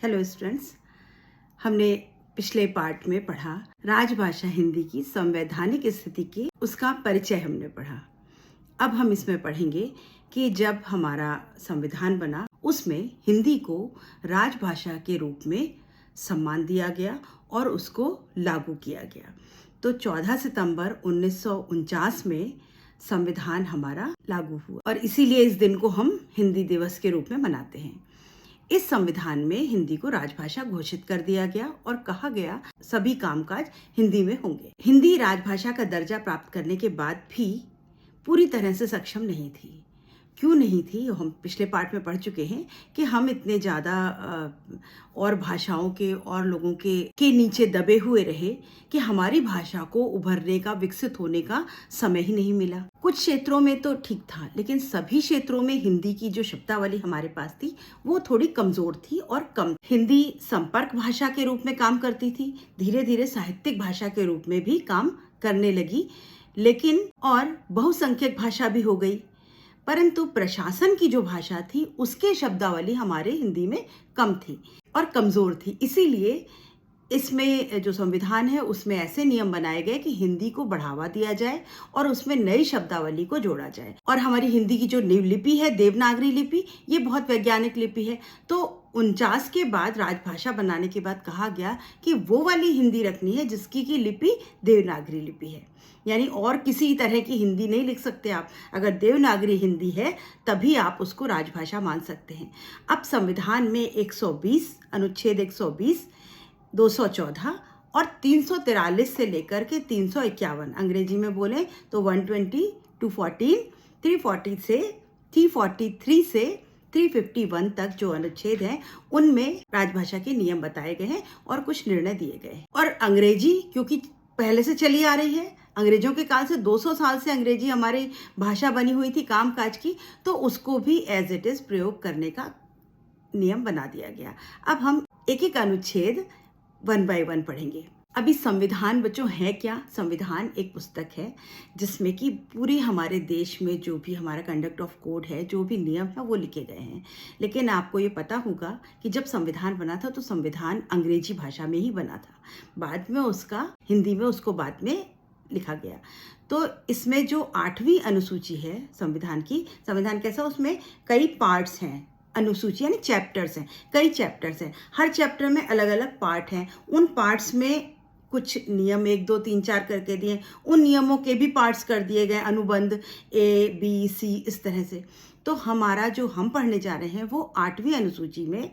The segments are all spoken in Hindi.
हेलो स्टूडेंट्स, हमने पिछले पार्ट में पढ़ा राजभाषा हिंदी की संवैधानिक स्थिति की उसका परिचय हमने पढ़ा। अब हम इसमें पढ़ेंगे कि जब हमारा संविधान बना उसमें हिंदी को राजभाषा के रूप में सम्मान दिया गया और उसको लागू किया गया। तो 14 सितंबर 1949 में संविधान हमारा लागू हुआ और इसीलिए इस दिन को हम हिंदी दिवस के रूप में मनाते हैं। इस संविधान में हिंदी को राजभाषा घोषित कर दिया गया और कहा गया सभी कामकाज हिंदी में होंगे। हिंदी राजभाषा का दर्जा प्राप्त करने के बाद भी पूरी तरह से सक्षम नहीं थी। क्यों नहीं थी, हम पिछले पार्ट में पढ़ चुके हैं कि हम इतने ज़्यादा और भाषाओं के और लोगों के नीचे दबे हुए रहे कि हमारी भाषा को उभरने का, विकसित होने का समय ही नहीं मिला। कुछ क्षेत्रों में तो ठीक था, लेकिन सभी क्षेत्रों में हिंदी की जो शब्दावली हमारे पास थी वो थोड़ी कमजोर थी और कम। हिंदी संपर्क भाषा के रूप में काम करती थी, धीरे धीरे साहित्यिक भाषा के रूप में भी काम करने लगी, लेकिन और बहुसंख्यक भाषा भी हो गई। परंतु प्रशासन की जो भाषा थी उसके शब्दावली हमारे हिंदी में कम थी और कमजोर थी। इसीलिए इसमें जो संविधान है उसमें ऐसे नियम बनाए गए कि हिंदी को बढ़ावा दिया जाए और उसमें नई शब्दावली को जोड़ा जाए। और हमारी हिंदी की जो लिपि है, देवनागरी लिपि, ये बहुत वैज्ञानिक लिपि है। तो 49 के बाद राजभाषा बनाने के बाद कहा गया कि वो वाली हिंदी रखनी है जिसकी की लिपि देवनागरी लिपि है, यानी और किसी तरह की हिंदी नहीं लिख सकते आप। अगर देवनागरी हिंदी है तभी आप उसको राजभाषा मान सकते हैं। अब संविधान में 120 अनुच्छेद 120, 214 और 343 से लेकर के 351, अंग्रेजी में बोले तो 120, 214, 340 से 343 से 351 तक जो अनुच्छेद हैं उनमें राजभाषा के नियम बताए गए हैं और कुछ निर्णय दिए गए हैं। और अंग्रेजी क्योंकि पहले से चली आ रही है, अंग्रेजों के काल से 200 साल से अंग्रेजी हमारी भाषा बनी हुई थी कामकाज की, तो उसको भी एज इट इज प्रयोग करने का नियम बना दिया गया। अब हम एक एक अनुच्छेद 1 बाय 1 पढ़ेंगे। अभी संविधान बच्चों है क्या? संविधान एक पुस्तक है जिसमें कि पूरी हमारे देश में जो भी हमारा कंडक्ट ऑफ कोड है, जो भी नियम है वो लिखे गए हैं। लेकिन आपको ये पता होगा कि जब संविधान बना था तो संविधान अंग्रेजी भाषा में ही बना था, बाद में उसका हिंदी में उसको बाद में लिखा गया। तो इसमें जो 8वीं अनुसूची है संविधान की, संविधान कैसा, उसमें कई पार्ट्स हैं, अनुसूची यानी चैप्टर्स हैं, कई चैप्टर्स हैं, हर चैप्टर में अलग अलग पार्ट हैं। उन पार्ट्स में कुछ नियम 1, 2, 3, 4 करके दिए, उन नियमों के भी पार्ट्स कर दिए गए, अनुबंध A, B, C इस तरह से। तो हमारा जो हम पढ़ने जा रहे हैं वो 8वीं अनुसूची में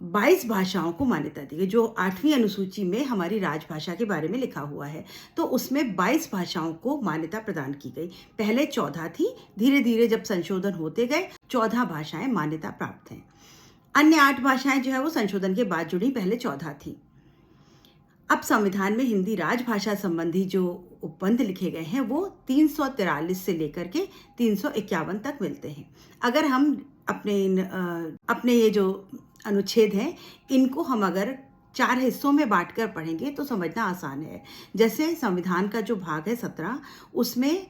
22 भाषाओं को मान्यता दी गई। जो 8वीं अनुसूची में हमारी राजभाषा के बारे में लिखा हुआ है तो उसमें 22 भाषाओं को मान्यता प्रदान की गई। पहले 14 थी, धीरे धीरे जब संशोधन होते गए 14 भाषाएं मान्यता प्राप्त हैं। अन्य 8 भाषाएं जो है वो संशोधन के बाद जुड़ी, पहले 14 थी। अब संविधान में हिंदी राजभाषा संबंधी जो उपबंध लिखे गए हैं वो 343 से लेकर के 351 तक मिलते हैं। अगर हम अपने ये जो अनुच्छेद हैं इनको हम अगर 4 हिस्सों में बांटकर पढ़ेंगे तो समझना आसान है। जैसे संविधान का जो भाग है 17, उसमें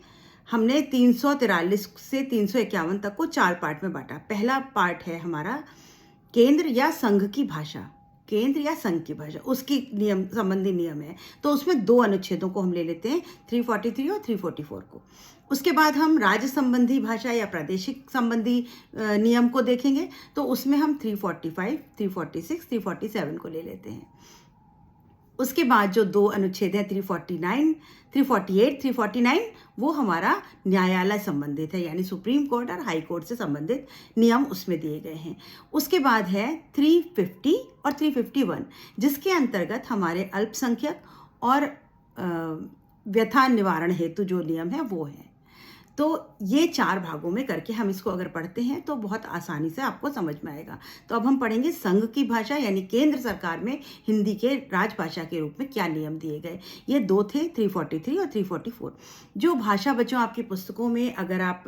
हमने 343 से 351 तक को 4 पार्ट में बांटा। पहला पार्ट है हमारा केंद्र या संघ की भाषा, केंद्र या संघ की भाषा, उसकी नियम संबंधी नियम है। तो उसमें 2 अनुच्छेदों को हम ले लेते हैं, 343 और 344 को। उसके बाद हम राज्य संबंधी भाषा या प्रादेशिक संबंधी नियम को देखेंगे तो उसमें हम 345, 346, 347 को ले लेते हैं। उसके बाद जो 2 अनुच्छेद हैं 349, 348, 349 वो हमारा न्यायालय संबंधित है, यानी सुप्रीम कोर्ट और हाई कोर्ट से संबंधित नियम उसमें दिए गए हैं। उसके बाद है 350 और 351 जिसके अंतर्गत हमारे अल्पसंख्यक और व्यथा निवारण हेतु जो नियम है वो है। तो ये 4 भागों में करके हम इसको अगर पढ़ते हैं तो बहुत आसानी से आपको समझ में आएगा। तो अब हम पढ़ेंगे संघ की भाषा यानी केंद्र सरकार में हिंदी के राजभाषा के रूप में क्या नियम दिए गए। ये 2 थे, 343 और 344। जो भाषा बच्चों आपकी पुस्तकों में अगर आप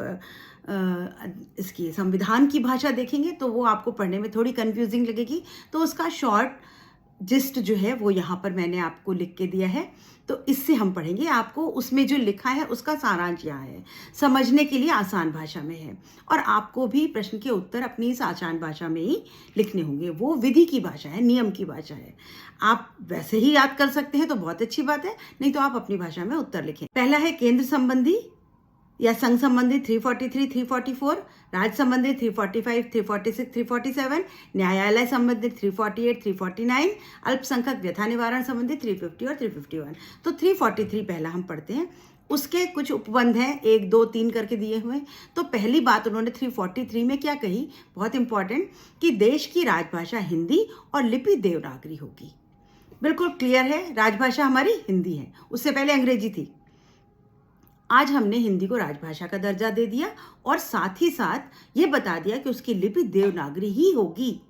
इसकी संविधान की भाषा देखेंगे तो वो आपको पढ़ने में थोड़ी कंफ्यूजिंग लगेगी, तो उसका शॉर्ट जिस्ट जो है वो यहाँ पर मैंने आपको लिख के दिया है, तो इससे हम पढ़ेंगे। आपको उसमें जो लिखा है उसका सारांश यहाँ है, समझने के लिए आसान भाषा में है, और आपको भी प्रश्न के उत्तर अपनी इस आसान भाषा में ही लिखने होंगे। वो विधि की भाषा है, नियम की भाषा है। आप वैसे ही याद कर सकते हैं तो बहुत अच्छी बात है, नहीं तो आप अपनी भाषा में उत्तर लिखें। पहला है केंद्र संबंधी या संघ संबंधी 343, 344, राज्य संबंधी 345, 346, 347, न्यायालय संबंधित 348, 349, अल्पसंख्यक व्यथा निवारण संबंधी 350 और 351। तो 343 पहला हम पढ़ते हैं। उसके कुछ उपबंध हैं, 1, 2, 3 करके दिए हुए। तो पहली बात उन्होंने 343 में क्या कही, बहुत इंपॉर्टेंट, कि देश की राजभाषा हिंदी और लिपि देवनागरी होगी। बिल्कुल क्लियर है, राजभाषा हमारी हिंदी है, उससे पहले अंग्रेजी थी। आज हमने हिंदी को राजभाषा का दर्जा दे दिया और साथ ही साथ ये बता दिया कि उसकी लिपि देवनागरी ही होगी।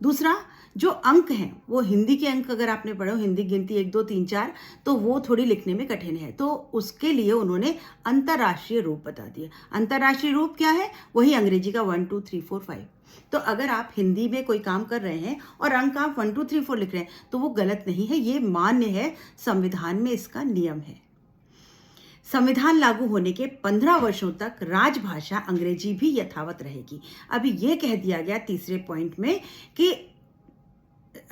दूसरा, जो अंक हैं वो हिंदी के अंक अगर आपने पढ़ो, हिंदी गिनती 1, 2, 3, 4, तो वो थोड़ी लिखने में कठिन है, तो उसके लिए उन्होंने अंतर्राष्ट्रीय रूप बता दिया। अंतर्राष्ट्रीय रूप क्या है, वही अंग्रेजी का 1, 2, 3, 4, 5। तो अगर आप हिंदी में कोई काम कर रहे हैं और अंक आप 1, 2, 3, 4 लिख रहे हैं तो वो गलत नहीं है, ये मान्य है, संविधान में इसका नियम है। संविधान लागू होने के 15 वर्षों तक राजभाषा अंग्रेजी भी यथावत रहेगी। अभी ये कह दिया गया तीसरे पॉइंट में कि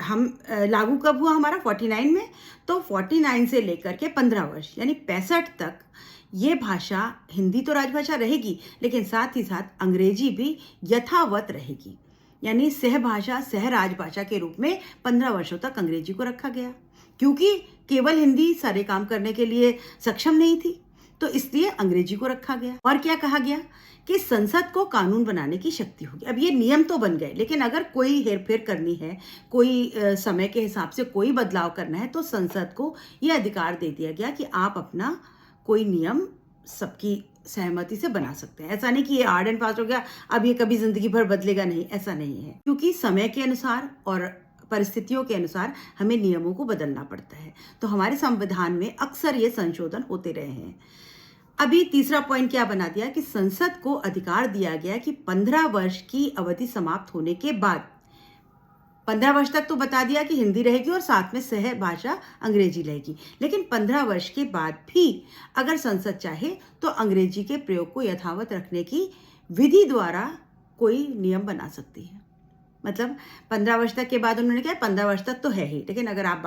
हम लागू कब हुआ हमारा 49 में, तो 49 से लेकर के 15 वर्ष यानी 65 तक ये भाषा, हिंदी तो राजभाषा रहेगी, लेकिन साथ ही साथ अंग्रेजी भी यथावत रहेगी। यानी सहभाषा, सह राजभाषा के रूप में 15 वर्षों तक अंग्रेजी को रखा गया, क्योंकि केवल हिंदी सारे काम करने के लिए सक्षम नहीं थी, तो इसलिए अंग्रेजी को रखा गया। और क्या कहा गया कि संसद को कानून बनाने की शक्ति होगी। अब ये नियम तो बन गए, लेकिन अगर कोई हेरफेर करनी है, कोई समय के हिसाब से कोई बदलाव करना है, तो संसद को ये अधिकार दे दिया गया कि आप अपना कोई नियम सबकी सहमति से बना सकते हैं। ऐसा नहीं कि ये हार्ड एंड फास्ट हो गया, अब ये कभी जिंदगी भर बदलेगा नहीं, ऐसा नहीं है, क्योंकि समय के अनुसार और परिस्थितियों के अनुसार हमें नियमों को बदलना पड़ता है। तो हमारे संविधान में अक्सर ये संशोधन होते रहे हैं। अभी तीसरा पॉइंट क्या बना दिया कि संसद को अधिकार दिया गया कि 15 वर्ष की अवधि समाप्त होने के बाद, 15 वर्ष तक तो बता दिया कि हिंदी रहेगी और साथ में सह भाषा अंग्रेजी रहेगी, लेकिन 15 वर्ष के बाद भी अगर संसद चाहे तो अंग्रेजी के प्रयोग को यथावत रखने की विधि द्वारा कोई नियम बना सकती है। मतलब 15 वर्ष तक के बाद उन्होंने कहा 15 वर्ष तक तो है ही, लेकिन अगर आप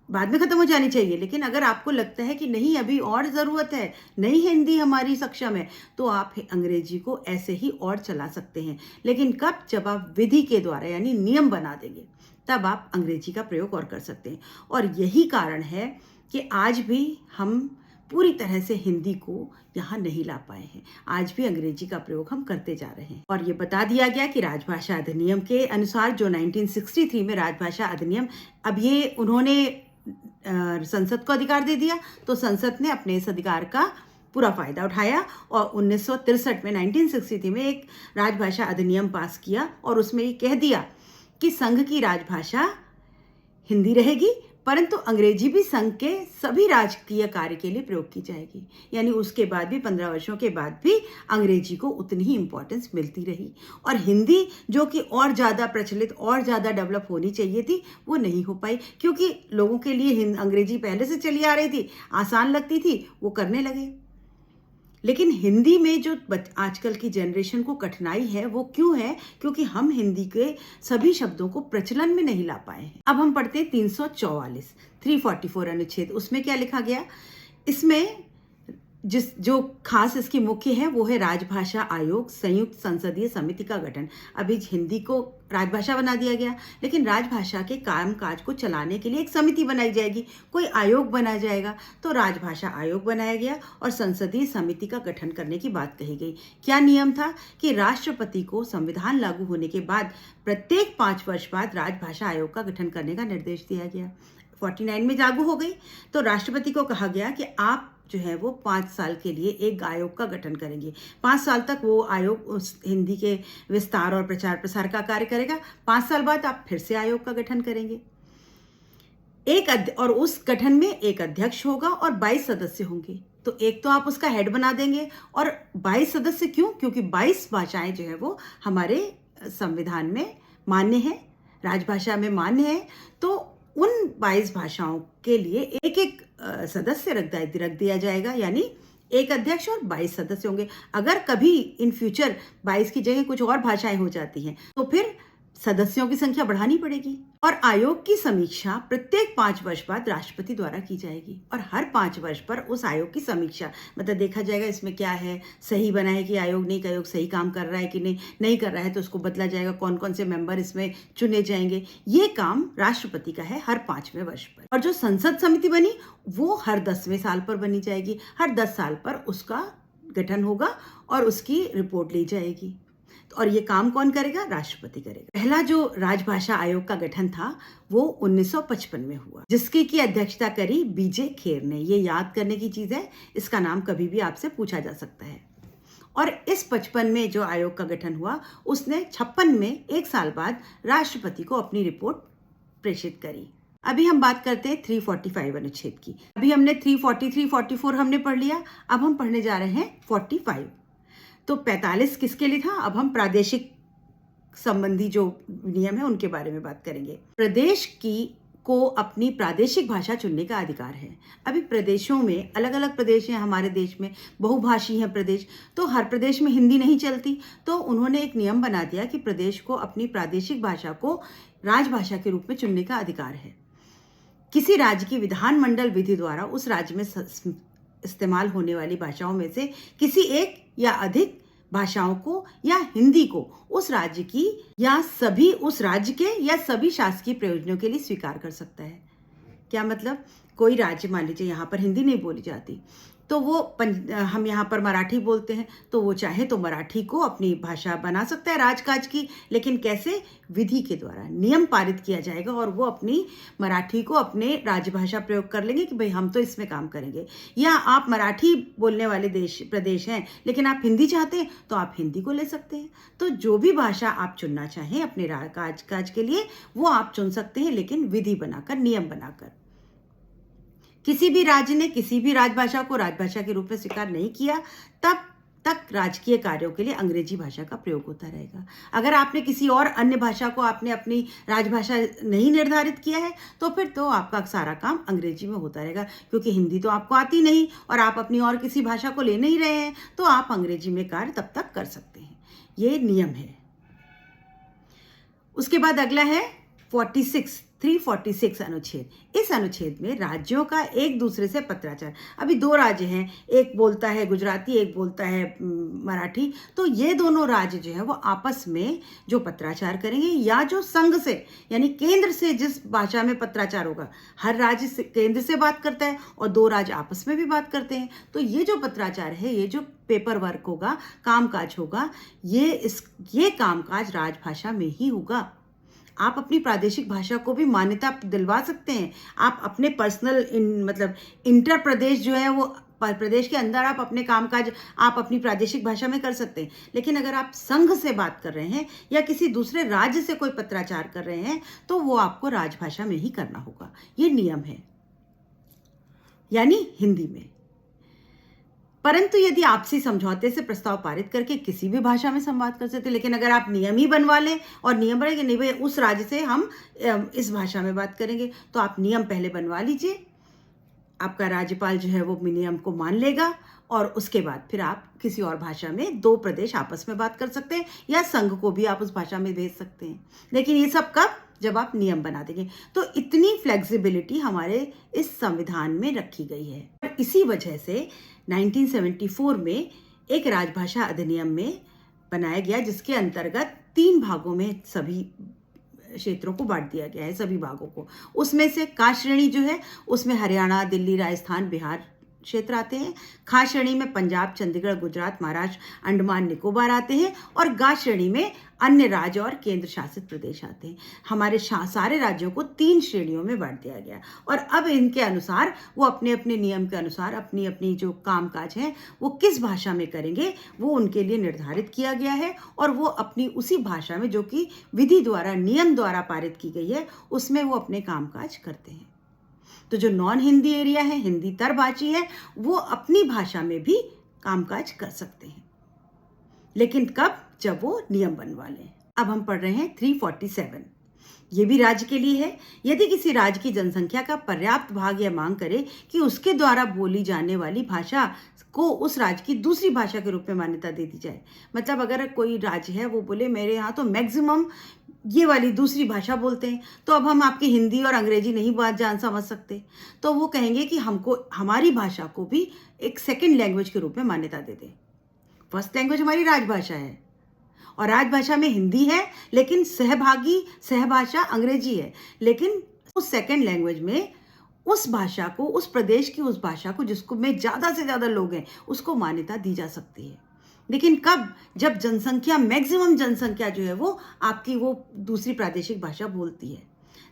बाद में खत्म हो जानी चाहिए, लेकिन अगर आपको लगता है कि नहीं अभी और ज़रूरत है, नहीं हिंदी हमारी सक्षम है, तो आप अंग्रेजी को ऐसे ही और चला सकते हैं। लेकिन कब, जब आप विधि के द्वारा यानी नियम बना देंगे, तब आप अंग्रेजी का प्रयोग और कर सकते हैं। और यही कारण है कि आज भी हम पूरी तरह से हिंदी को यहाँ नहीं ला पाए हैं, आज भी अंग्रेजी का प्रयोग हम करते जा रहे हैं। और ये बता दिया गया कि राजभाषा अधिनियम के अनुसार, जो 1963 में राजभाषा अधिनियम, अब ये उन्होंने संसद को अधिकार दे दिया, तो संसद ने अपने इस अधिकार का पूरा फायदा उठाया और 1963 में 1963 में एक राजभाषा अधिनियम पास किया और उसमें ये कह दिया कि संघ की राजभाषा हिंदी रहेगी, परंतु अंग्रेजी भी संघ के सभी राजकीय कार्य के लिए प्रयोग की जाएगी। यानी उसके बाद भी 15 वर्षों के बाद भी अंग्रेजी को उतनी ही इम्पोर्टेंस मिलती रही, और हिंदी जो कि और ज़्यादा प्रचलित और ज़्यादा डेवलप होनी चाहिए थी, वो नहीं हो पाई, क्योंकि लोगों के लिए अंग्रेजी पहले से चली आ रही थी, आसान लगती थी, वो करने लगे। लेकिन हिंदी में जो आजकल की जनरेशन को कठिनाई है वो क्यों है, क्योंकि हम हिंदी के सभी शब्दों को प्रचलन में नहीं ला पाए हैं। अब हम पढ़ते हैं 344, 344 अनुच्छेद। उसमें क्या लिखा गया, इसमें जो खास इसकी मुख्य है वो है राजभाषा आयोग संयुक्त संसदीय समिति का गठन। अभी हिंदी को राजभाषा बना दिया गया, लेकिन राजभाषा के कामकाज को चलाने के लिए एक समिति बनाई जाएगी, कोई आयोग बनाया जाएगा, तो राजभाषा आयोग बनाया गया और संसदीय समिति का गठन करने की बात कही गई। क्या नियम था कि राष्ट्रपति को संविधान लागू होने के बाद प्रत्येक 5 वर्ष बाद राजभाषा आयोग का गठन करने का निर्देश दिया गया। 49 में लागू हो गई, तो राष्ट्रपति को कहा गया कि आप जो है वो 5 साल के लिए एक आयोग का गठन करेंगे। 5 साल तक वो आयोग उस हिंदी के विस्तार और प्रचार प्रसार का कार्य करेगा। 5 साल बाद आप फिर से आयोग का गठन करेंगे, और उस गठन में एक अध्यक्ष होगा और 22 सदस्य होंगे। तो एक तो आप उसका हेड बना देंगे, और 22 सदस्य क्यों, क्योंकि 22 भाषाएं जो है वो हमारे संविधान में मान्य है, राजभाषा में मान्य है तो उन 22 भाषाओं के लिए एक एक सदस्य रख दिया जाएगा, यानी एक अध्यक्ष और 22 सदस्य होंगे। अगर कभी इन फ्यूचर 22 की जगह कुछ और भाषाएं हो जाती हैं तो फिर सदस्यों की संख्या बढ़ानी पड़ेगी। और आयोग की समीक्षा प्रत्येक 5 वर्ष बाद राष्ट्रपति द्वारा की जाएगी और हर 5 वर्ष पर उस आयोग की समीक्षा मतलब देखा जाएगा इसमें क्या है, सही बना है कि आयोग नहीं, आयोग सही काम कर रहा है कि नहीं कर रहा है तो उसको बदला जाएगा, कौन कौन से मेंबर इसमें चुने जाएंगे। ये काम राष्ट्रपति का है हर 5वें वर्ष पर। और जो संसद समिति बनी वो हर 10वें साल पर बनी जाएगी। हर 10 साल पर उसका गठन होगा और उसकी रिपोर्ट ली जाएगी। और ये काम कौन करेगा? राष्ट्रपति करेगा। पहला जो राजभाषा आयोग का गठन था वो 1955 में हुआ, जिसकी की अध्यक्षता करी बीजे खेर ने। ये याद करने की चीज है, इसका नाम कभी भी आपसे पूछा जा सकता है। और इस 55 में जो आयोग का गठन हुआ उसने 56 में एक साल बाद राष्ट्रपति को अपनी रिपोर्ट प्रेषित करी। अभी हम बात करते हैं 345 अनुच्छेद की। अभी हमने 343, 44 हमने पढ़ लिया, अब हम पढ़ने जा रहे हैं 45। तो 45 किसके लिए था? अब हम प्रादेशिक संबंधी जो नियम है उनके बारे में बात करेंगे। प्रदेश को अपनी प्रादेशिक भाषा चुनने का अधिकार है। अभी प्रदेशों में अलग अलग प्रदेश हैं, हमारे देश में बहुभाषी हैं प्रदेश, तो हर प्रदेश में हिंदी नहीं चलती, तो उन्होंने एक नियम बना दिया कि प्रदेश को अपनी प्रादेशिक भाषा को राजभाषा के रूप में चुनने का अधिकार है। किसी राज्य की विधानमंडल विधि द्वारा उस राज्य में इस्तेमाल होने वाली भाषाओं में से किसी एक या अधिक भाषाओं को या हिंदी को उस राज्य की या सभी उस राज्य के या सभी शासकीय प्रयोजनों के लिए स्वीकार कर सकता है। क्या मतलब? कोई राज्य, मान लीजिए यहाँ पर हिंदी नहीं बोली जाती तो वो हम यहाँ पर मराठी बोलते हैं, तो वो चाहे तो मराठी को अपनी भाषा बना सकता है राजकाज की, लेकिन कैसे? विधि के द्वारा नियम पारित किया जाएगा और वो अपनी मराठी को अपने राजभाषा प्रयोग कर लेंगे कि भाई हम तो इसमें काम करेंगे। या आप मराठी बोलने वाले प्रदेश हैं लेकिन आप हिंदी चाहते हैं तो आप हिंदी को ले सकते हैं। तो जो भी भाषा आप चुनना चाहें अपने काज के लिए वो आप चुन सकते हैं, लेकिन विधि बनाकर, नियम बनाकर। किसी भी राज्य ने किसी भी राजभाषा को राजभाषा के रूप में स्वीकार नहीं किया तब तक राजकीय कार्यों के लिए अंग्रेजी भाषा का प्रयोग होता रहेगा। अगर आपने किसी और अन्य भाषा को आपने अपनी राजभाषा नहीं निर्धारित किया है तो फिर तो आपका सारा काम अंग्रेजी में होता रहेगा, क्योंकि हिंदी तो आपको आती नहीं और आप अपनी और किसी भाषा को ले नहीं रहे हैं, तो आप अंग्रेजी में कार्य तब तक कर सकते हैं। ये नियम है। उसके बाद अगला है 346 अनुच्छेद। इस अनुच्छेद में राज्यों का एक दूसरे से पत्राचार। अभी 2 राज्य हैं, एक बोलता है गुजराती, एक बोलता है मराठी, तो ये दोनों राज्य जो है वो आपस में जो पत्राचार करेंगे या जो संघ से यानी केंद्र से जिस भाषा में पत्राचार होगा, हर राज्य से केंद्र से बात करता है और 2 राज्य आपस में भी बात करते हैं, तो ये जो पत्राचार है, ये जो पेपर वर्क होगा, कामकाज होगा, ये कामकाज राजभाषा में ही होगा। आप अपनी प्रादेशिक भाषा को भी मान्यता दिलवा सकते हैं। आप अपने पर्सनल मतलब इंटर प्रदेश जो है वो प्रदेश के अंदर आप अपने कामकाज आप अपनी प्रादेशिक भाषा में कर सकते हैं, लेकिन अगर आप संघ से बात कर रहे हैं या किसी दूसरे राज्य से कोई पत्राचार कर रहे हैं तो वो आपको राजभाषा में ही करना होगा। ये नियम है, यानी हिंदी में। परंतु यदि आपसी समझौते से प्रस्ताव पारित करके किसी भी भाषा में संवाद कर सकते हैं, लेकिन अगर आप नियम ही बनवा लें और नियम बने कि नहीं भाई उस राज्य से हम इस भाषा में बात करेंगे, तो आप नियम पहले बनवा लीजिए, आपका राज्यपाल जो है वो नियम को मान लेगा और उसके बाद फिर आप किसी और भाषा में 2 प्रदेश आपस में बात कर सकते हैं या संघ को भी आप उस भाषा में भेज सकते हैं। लेकिन ये सब कब? जब आप नियम बना देंगे। तो इतनी फ्लेक्सिबिलिटी हमारे इस संविधान में रखी गई है। और इसी वजह से 1974 में एक राजभाषा अधिनियम में बनाया गया, जिसके अंतर्गत 3 भागों में सभी क्षेत्रों को बांट दिया गया है, सभी भागों को। उसमें से का श्रेणी जो है उसमें हरियाणा, दिल्ली, राजस्थान, बिहार क्षेत्र आते हैं। खा श्रेणी में पंजाब, चंडीगढ़, गुजरात, महाराष्ट्र, अंडमान निकोबार आते हैं और गा श्रेणी में अन्य राज्य और केंद्र शासित प्रदेश आते हैं। हमारे सारे राज्यों को 3 श्रेणियों में बांट दिया गया और अब इनके अनुसार वो अपने अपने नियम के अनुसार अपनी अपनी जो कामकाज है वो किस भाषा में करेंगे वो उनके लिए निर्धारित किया गया है और वो अपनी उसी भाषा में जो कि विधि द्वारा, नियम द्वारा पारित की गई है, उसमें वो अपने कामकाज करते हैं। तो जो नॉन हिंदी एरिया है, हिंदी तरभाषी है, वो अपनी भाषा में भी कामकाज कर सकते हैं, लेकिन कब? जब वो नियम बनवा लें। अब हम पढ़ रहे हैं 347। ये भी राज्य के लिए है। यदि किसी राज्य की जनसंख्या का पर्याप्त भाग यह मांग करे कि उसके द्वारा बोली जाने वाली भाषा को उस राज्य की दूसरी भाषा के रूप में मान्यता दे दी जाए। मतलब अगर कोई राज्य है वो बोले मेरे यहाँ तो मैक्सिमम ये वाली दूसरी भाषा बोलते हैं, तो अब हम आपकी हिंदी और अंग्रेजी नहीं बात जान समझ सकते, तो वो कहेंगे कि हमको हमारी भाषा को भी एक सेकेंड लैंग्वेज के रूप में मान्यता दे दें। फर्स्ट लैंग्वेज हमारी राजभाषा है और राजभाषा में हिंदी है, लेकिन सहभाषा अंग्रेजी है। लेकिन उस सेकेंड लैंग्वेज में उस भाषा को, उस प्रदेश की उस भाषा को जिसको में ज़्यादा से ज़्यादा लोग हैं, उसको मान्यता दी जा सकती है। लेकिन कब? जब जनसंख्या, मैक्सिमम जनसंख्या जो है वो आपकी वो दूसरी प्रादेशिक भाषा बोलती है,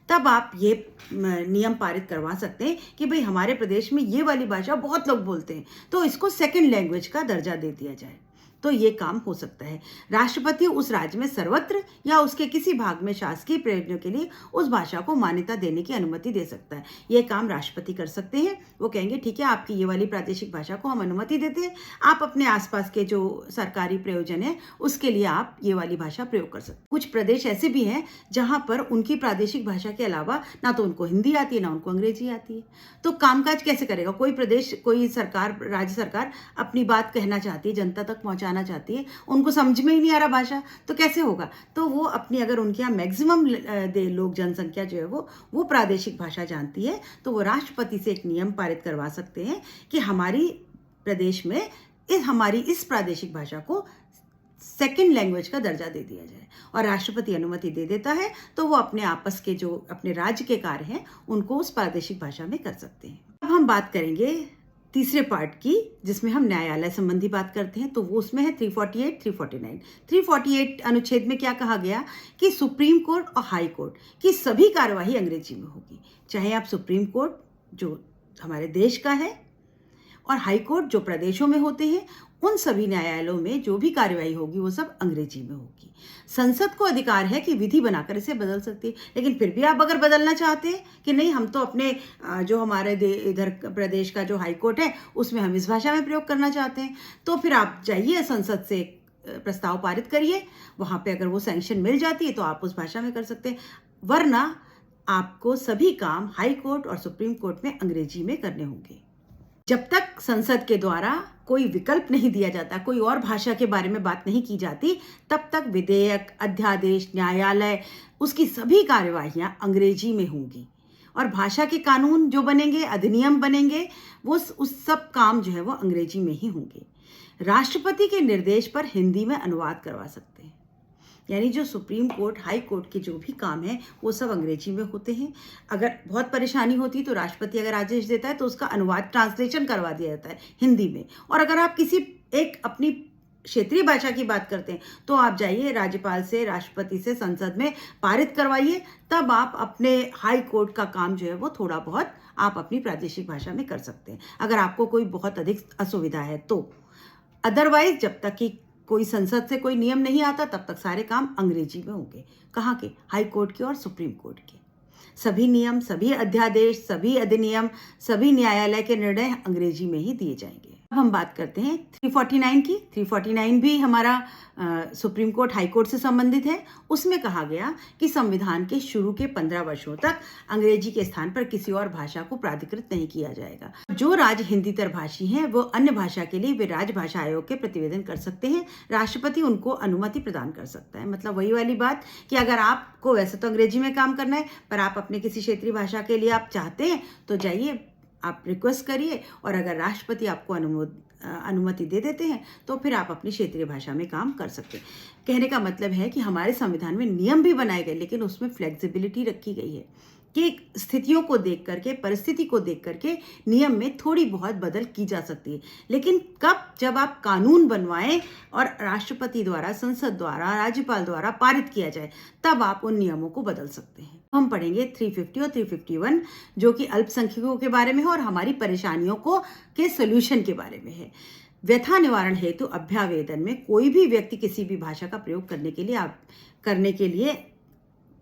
तब आप ये नियम पारित करवा सकते हैं कि भाई हमारे प्रदेश में ये वाली भाषा बहुत लोग बोलते हैं, तो इसको सेकेंड लैंग्वेज का दर्जा दे दिया जाए। तो ये काम हो सकता है। राष्ट्रपति उस राज्य में सर्वत्र या उसके किसी भाग में शासकीय प्रयोजनों के लिए उस भाषा को मान्यता देने की अनुमति दे सकता है। ये काम राष्ट्रपति कर सकते हैं। वो कहेंगे ठीक है, आपकी ये वाली प्रादेशिक भाषा को हम अनुमति देते हैं, आप अपने आसपास के जो सरकारी प्रयोजन है उसके लिए आप ये वाली भाषा प्रयोग कर सकते हैं। कुछ प्रदेश ऐसे भी हैं जहाँ पर उनकी प्रादेशिक भाषा के अलावा ना तो उनको हिंदी आती है ना उनको अंग्रेजी आती है, तो कामकाज कैसे करेगा? कोई प्रदेश, कोई सरकार, राज्य सरकार अपनी बात कहना चाहती है, जनता तक पहुँचाना चाहती है, उनको समझ में ही नहीं आ रहा भाषा, तो कैसे होगा? तो वो अपनी, अगर उनके यहाँ मैक्सिमम लोग, जनसंख्या जो है वो प्रादेशिक भाषा जानती है, तो वो राष्ट्रपति से एक नियम पारित करवा सकते हैं कि हमारी प्रदेश में हमारी इस प्रादेशिक भाषा को सेकेंड लैंग्वेज का दर्जा दे दिया जाए। और राष्ट्रपति अनुमति दे देता है तो वो अपने आपस के जो अपने राज्य के कार्य हैं उनको उस प्रादेशिक भाषा में कर सकते हैं। अब हम बात करेंगे तीसरे पार्ट की, जिसमें हम न्यायालय संबंधी बात करते हैं। तो वो उसमें है 348, 349। 348 अनुच्छेद में क्या कहा गया कि सुप्रीम कोर्ट और हाई कोर्ट की सभी कार्यवाही अंग्रेजी में होगी। चाहे आप सुप्रीम कोर्ट जो हमारे देश का है और हाई कोर्ट जो प्रदेशों में होते हैं, उन सभी न्यायालयों में जो भी कार्यवाही होगी वो सब अंग्रेजी में होगी। संसद को अधिकार है कि विधि बनाकर इसे बदल सकती है, लेकिन फिर भी आप अगर बदलना चाहते हैं कि नहीं, हम तो अपने जो हमारे इधर प्रदेश का जो हाई कोर्ट है उसमें हम इस भाषा में प्रयोग करना चाहते हैं, तो फिर आप जाइए संसद से प्रस्ताव पारित करिए, वहाँ पे अगर वो सैंक्शन मिल जाती है तो आप उस भाषा में कर सकते हैं, वरना आपको सभी काम हाई कोर्ट और सुप्रीम कोर्ट में अंग्रेजी में करने होंगे। जब तक संसद के द्वारा कोई विकल्प नहीं दिया जाता, कोई और भाषा के बारे में बात नहीं की जाती, तब तक विधेयक, अध्यादेश, न्यायालय, उसकी सभी कार्यवाहियां अंग्रेजी में होंगी और भाषा के कानून जो बनेंगे, अधिनियम बनेंगे, वो उस सब काम जो है वो अंग्रेजी में ही होंगे। राष्ट्रपति के निर्देश पर हिंदी में अनुवाद करवा सकते हैं, यानी जो सुप्रीम कोर्ट, हाई कोर्ट के जो भी काम है वो सब अंग्रेजी में होते हैं। अगर बहुत परेशानी होती है तो राष्ट्रपति अगर आदेश देता है तो उसका अनुवाद, ट्रांसलेशन करवा दिया जाता है हिंदी में। और अगर आप किसी एक अपनी क्षेत्रीय भाषा की बात करते हैं तो आप जाइए राज्यपाल से, राष्ट्रपति से संसद में पारित करवाइए, तब आप अपने हाई कोर्ट का काम जो है वो थोड़ा बहुत आप अपनी प्रादेशिक भाषा में कर सकते हैं, अगर आपको कोई बहुत अधिक असुविधा है तो। अदरवाइज जब तक कि कोई संसद से कोई नियम नहीं आता तब तक सारे काम अंग्रेजी में होंगे। कहाँ के? हाई कोर्ट के और सुप्रीम कोर्ट के। सभी नियम, सभी अध्यादेश, सभी अधिनियम, सभी न्यायालय के निर्णय अंग्रेजी में ही दिए जाएंगे। अब हम बात करते हैं 349 की। 349 भी हमारा सुप्रीम कोर्ट, हाई कोर्ट से संबंधित है। उसमें कहा गया कि संविधान के शुरू के 15 वर्षों तक अंग्रेजी के स्थान पर किसी और भाषा को प्राधिकृत नहीं किया जाएगा। जो राज्य हिंदीतर भाषी हैं वो अन्य भाषा के लिए वे राजभाषा आयोग के प्रतिवेदन कर सकते हैं। राष्ट्रपति उनको अनुमति प्रदान कर सकता है। मतलब वही वाली बात कि अगर आपको वैसे तो अंग्रेजी में काम करना है, पर आप अपने किसी क्षेत्रीय भाषा के लिए आप चाहते हैं तो जाइए, आप रिक्वेस्ट करिए, और अगर राष्ट्रपति आपको अनुमति दे देते हैं तो फिर आप अपनी क्षेत्रीय भाषा में काम कर सकते हैं। कहने का मतलब है कि हमारे संविधान में नियम भी बनाए गए, लेकिन उसमें फ्लेक्सिबिलिटी रखी गई है कि स्थितियों को देख करके, परिस्थिति को देख करके नियम में थोड़ी बहुत बदल की जा सकती है। लेकिन कब? जब आप कानून बनवाएं और राष्ट्रपति द्वारा, संसद द्वारा, राज्यपाल द्वारा पारित किया जाए, तब आप उन नियमों को बदल सकते हैं। हम पढ़ेंगे 350 और 351 जो कि अल्पसंख्यकों के बारे में है और हमारी परेशानियों के सोल्यूशन के बारे में है। व्यथा निवारण हेतु अभ्यावेदन में कोई भी व्यक्ति किसी भी भाषा का प्रयोग करने के लिए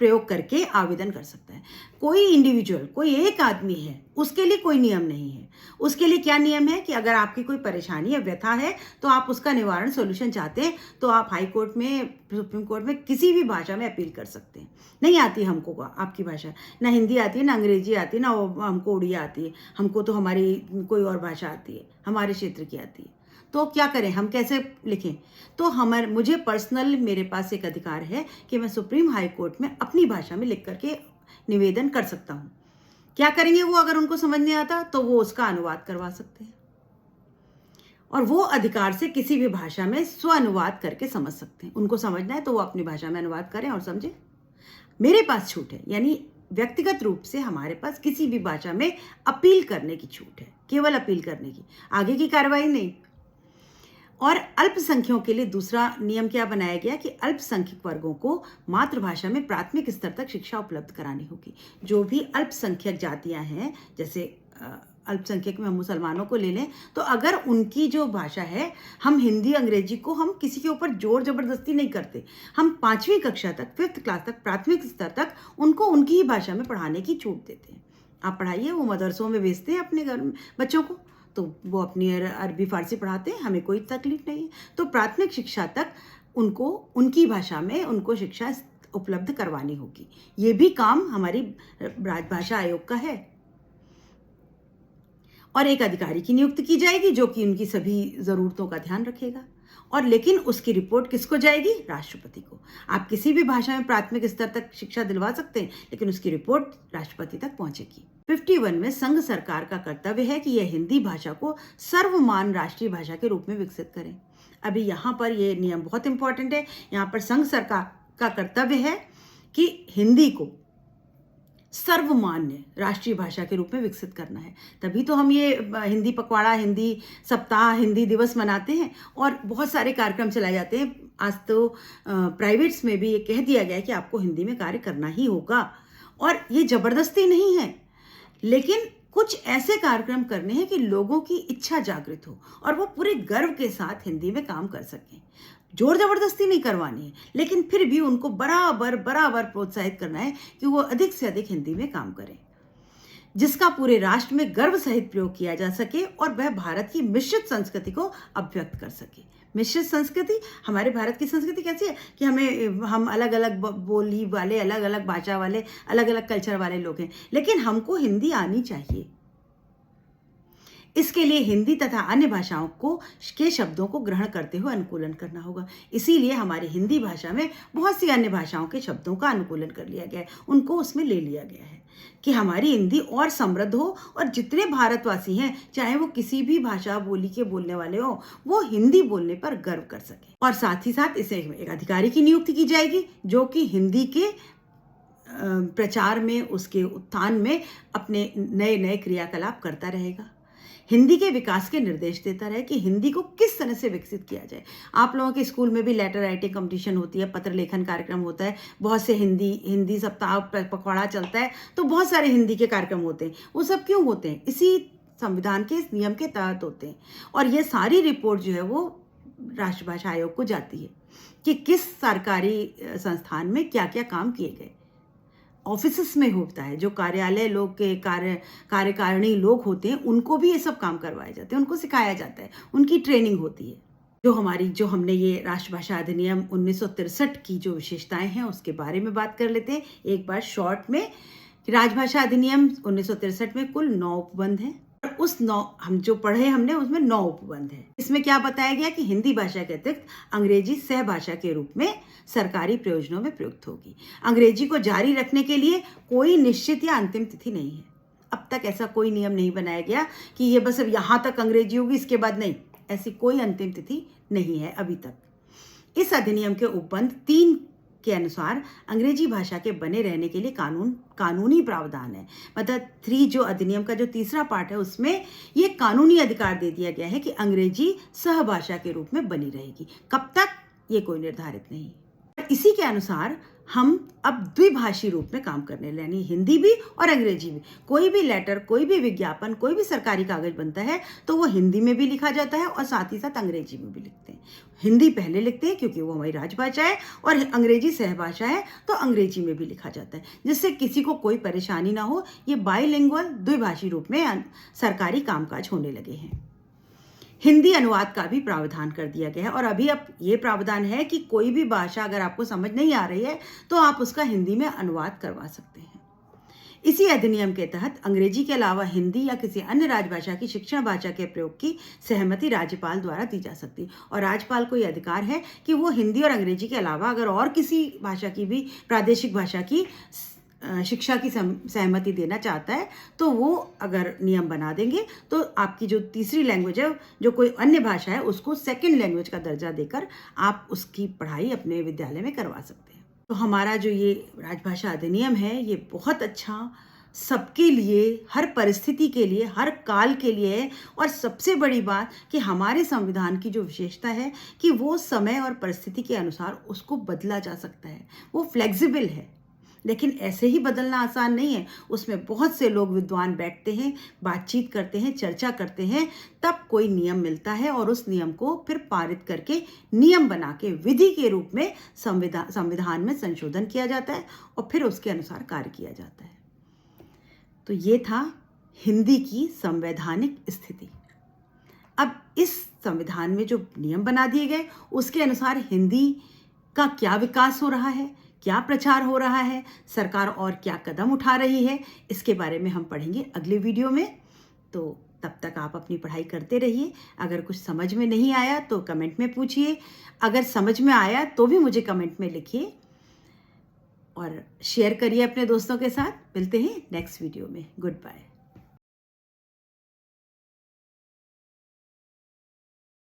प्रयोग करके आवेदन कर सकता है। कोई इंडिविजुअल, कोई एक आदमी है, उसके लिए कोई नियम नहीं है। उसके लिए क्या नियम है कि अगर आपकी कोई परेशानी या व्यथा है तो आप उसका निवारण, सॉल्यूशन चाहते हैं तो आप हाई कोर्ट में, सुप्रीम कोर्ट में किसी भी भाषा में अपील कर सकते हैं। नहीं आती हमको आपकी भाषा, ना हिंदी आती है, ना अंग्रेजी आती है, ना हमको उड़िया आती है, हमको तो हमारी कोई और भाषा आती है, हमारे क्षेत्र की आती है। तो क्या करें, हम कैसे लिखें? तो मुझे पर्सनल, मेरे पास एक अधिकार है कि मैं सुप्रीम हाई कोर्ट में अपनी भाषा में लिख करके निवेदन कर सकता हूँ। क्या करेंगे वो? अगर उनको समझ नहीं आता तो वो उसका अनुवाद करवा सकते हैं, और वो अधिकार से किसी भी भाषा में स्व अनुवाद करके समझ सकते हैं। उनको समझना है तो वो अपनी भाषा में अनुवाद करें और समझें। मेरे पास छूट है, यानी व्यक्तिगत रूप से हमारे पास किसी भी भाषा में अपील करने की छूट है, केवल अपील करने की, आगे की कार्रवाई नहीं। और अल्पसंख्यकों के लिए दूसरा नियम क्या बनाया गया कि अल्पसंख्यक वर्गों को मातृभाषा में प्राथमिक स्तर तक शिक्षा उपलब्ध करानी होगी। जो भी अल्पसंख्यक जातियां हैं, जैसे अल्पसंख्यक में हम मुसलमानों को ले लें, तो अगर उनकी जो भाषा है, हम हिंदी अंग्रेजी को हम किसी के ऊपर जोर जबरदस्ती नहीं करते। हम 5वीं कक्षा तक, 5th क्लास तक, प्राथमिक स्तर तक उनको उनकी ही भाषा में पढ़ाने की छूट देते हैं। आप पढ़ाइए, वो मदरसों में भेजते हैं अपने घर में बच्चों को, तो वो अपनी अरबी फारसी पढ़ाते हैं, हमें कोई तकलीफ नहीं है। तो प्राथमिक शिक्षा तक उनको उनकी भाषा में उनको शिक्षा उपलब्ध करवानी होगी। ये भी काम हमारी राजभाषा आयोग का है। और एक अधिकारी की नियुक्ति की जाएगी जो कि उनकी सभी जरूरतों का ध्यान रखेगा। और लेकिन उसकी रिपोर्ट किसको जाएगी? राष्ट्रपति को। आप किसी भी भाषा में प्राथमिक स्तर तक शिक्षा दिलवा सकते हैं, लेकिन उसकी रिपोर्ट राष्ट्रपति तक पहुंचेगी। 51 में संघ सरकार का कर्तव्य है कि यह हिंदी भाषा को सर्वमान्य राष्ट्रीय भाषा के रूप में विकसित करें। अभी यहाँ पर यह नियम बहुत इंपॉर्टेंट है। यहाँ पर संघ सरकार का कर्तव्य है कि हिंदी को सर्वमान्य राष्ट्रीय भाषा के रूप में विकसित करना है। तभी तो हम ये हिंदी पखवाड़ा, हिंदी सप्ताह, हिंदी दिवस मनाते हैं और बहुत सारे कार्यक्रम चलाए जाते हैं। आज तो प्राइवेट्स में भी ये कह दिया गया है कि आपको हिंदी में कार्य करना ही होगा, और ये जबरदस्ती नहीं है, लेकिन कुछ ऐसे कार्यक्रम करने हैं कि लोगों की इच्छा जागृत हो और वो पूरे गर्व के साथ हिंदी में काम कर सकें। जोर जबरदस्ती नहीं करवानी है, लेकिन फिर भी उनको बराबर प्रोत्साहित करना है कि वो अधिक से अधिक हिंदी में काम करें, जिसका पूरे राष्ट्र में गर्व सहित प्रयोग किया जा सके और वह भारत की मिश्रित संस्कृति को अभिव्यक्त कर सके। मिश्रित संस्कृति, हमारे भारत की संस्कृति कैसी है कि हम अलग अलग बोली वाले, अलग अलग भाषा वाले, अलग अलग कल्चर वाले लोग हैं, लेकिन हमको हिंदी आनी चाहिए। इसके लिए हिंदी तथा अन्य भाषाओं के शब्दों को ग्रहण करते हुए अनुकूलन करना होगा। इसीलिए हमारी हिंदी भाषा में बहुत सी अन्य भाषाओं के शब्दों का अनुकूलन कर लिया गया है, उनको उसमें ले लिया गया है कि हमारी हिंदी और समृद्ध हो और जितने भारतवासी हैं, चाहे वो किसी भी भाषा बोली के बोलने वाले हो, वो हिंदी बोलने पर गर्व कर सके। और साथ ही साथ इसे एक अधिकारी की नियुक्ति की जाएगी जो कि हिंदी के प्रचार में, उसके उत्थान में अपने नए नए क्रियाकलाप करता रहेगा। हिंदी के विकास के निर्देश देता रहे कि हिंदी को किस तरह से विकसित किया जाए। आप लोगों के स्कूल में भी लेटर राइटिंग कंपटीशन होती है, पत्र लेखन कार्यक्रम होता है, बहुत से हिंदी सप्ताह पखवाड़ा चलता है, तो बहुत सारे हिंदी के कार्यक्रम होते हैं। वो सब क्यों होते हैं? इसी संविधान के इस नियम के तहत होते हैं। और ये सारी रिपोर्ट जो है वो राष्ट्रभाषा आयोग को जाती है कि किस सरकारी संस्थान में क्या क्या काम किए गए। ऑफिसेस में होता है, जो कार्यालय लोग के कार्यकारिणी लोग होते हैं, उनको भी ये सब काम करवाए जाते हैं, उनको सिखाया जाता है, उनकी ट्रेनिंग होती है। जो हमने ये राष्ट्रभाषा अधिनियम 1963 की जो विशेषताएं हैं उसके बारे में बात कर लेते हैं एक बार शॉर्ट में। राजभाषा अधिनियम 1963 में कुल 9 उपबंध हैं, और उस 9 हम जो पढ़े हमने उसमें 9 उपबंध है। इसमें क्या बताया गया कि हिंदी भाषा के अतिरिक्त अंग्रेजी सहभाषा के रूप में सरकारी प्रयोजनों में प्रयुक्त होगी। अंग्रेजी को जारी रखने के लिए कोई निश्चित या अंतिम तिथि नहीं है। अब तक ऐसा कोई नियम नहीं बनाया गया कि ये बस अब यहाँ तक अंग्रेजी होगी, इसके बाद नहीं, ऐसी कोई अंतिम तिथि नहीं है अभी तक। इस अधिनियम के उपबंध 3 के अनुसार अंग्रेजी भाषा के बने रहने के लिए कानूनी प्रावधान है। मतलब 3 जो अधिनियम का जो तीसरा पार्ट है उसमें ये कानूनी अधिकार दे दिया गया है कि अंग्रेजी सहभाषा के रूप में बनी रहेगी। कब तक ये कोई निर्धारित नहीं। इसी के अनुसार हम अब द्विभाषी रूप में काम करने लगे, यानी हिंदी भी और अंग्रेजी भी। कोई भी लेटर, कोई भी विज्ञापन, कोई भी सरकारी कागज बनता है तो वो हिंदी में भी लिखा जाता है और साथ ही साथ अंग्रेजी में भी लिखते हैं। हिंदी पहले लिखते हैं क्योंकि वो हमारी राजभाषा है, और अंग्रेजी सहभाषा है तो अंग्रेजी में भी लिखा जाता है, जिससे किसी को कोई परेशानी ना हो। ये बाइलिंगुअल द्विभाषी रूप में सरकारी कामकाज होने लगे हैं। हिंदी अनुवाद का भी प्रावधान कर दिया गया है, और अभी अब ये प्रावधान है कि कोई भी भाषा अगर आपको समझ नहीं आ रही है तो आप उसका हिंदी में अनुवाद करवा सकते हैं। इसी अधिनियम के तहत अंग्रेजी के अलावा हिंदी या किसी अन्य राजभाषा की शिक्षण भाषा के प्रयोग की सहमति राज्यपाल द्वारा दी जा सकती है, और राज्यपाल को यह अधिकार है कि वो हिंदी और अंग्रेजी के अलावा अगर और किसी भाषा की भी, प्रादेशिक भाषा की शिक्षा की सहमति देना चाहता है तो वो अगर नियम बना देंगे तो आपकी जो तीसरी लैंग्वेज है, जो कोई अन्य भाषा है, उसको सेकंड लैंग्वेज का दर्जा देकर आप उसकी पढ़ाई अपने विद्यालय में करवा सकते हैं। तो हमारा जो ये राजभाषा अधिनियम है ये बहुत अच्छा, सबके लिए, हर परिस्थिति के लिए, हर काल के लिए है। और सबसे बड़ी बात कि हमारे संविधान की जो विशेषता है कि वो समय और परिस्थिति के अनुसार उसको बदला जा सकता है, वो फ्लेक्सिबल है। लेकिन ऐसे ही बदलना आसान नहीं है, उसमें बहुत से लोग विद्वान बैठते हैं, बातचीत करते हैं, चर्चा करते हैं, तब कोई नियम मिलता है और उस नियम को फिर पारित करके नियम बना के विधि के रूप में संविधान में संशोधन किया जाता है और फिर उसके अनुसार कार्य किया जाता है। तो ये था हिंदी की संवैधानिक स्थिति। अब इस संविधान में जो नियम बना दिए गए उसके अनुसार हिंदी का क्या विकास हो रहा है, क्या प्रचार हो रहा है, सरकार और क्या कदम उठा रही है, इसके बारे में हम पढ़ेंगे अगले वीडियो में। तो तब तक आप अपनी पढ़ाई करते रहिए। अगर कुछ समझ में नहीं आया तो कमेंट में पूछिए, अगर समझ में आया तो भी मुझे कमेंट में लिखिए, और शेयर करिए अपने दोस्तों के साथ। मिलते हैं नेक्स्ट वीडियो में। Good bye.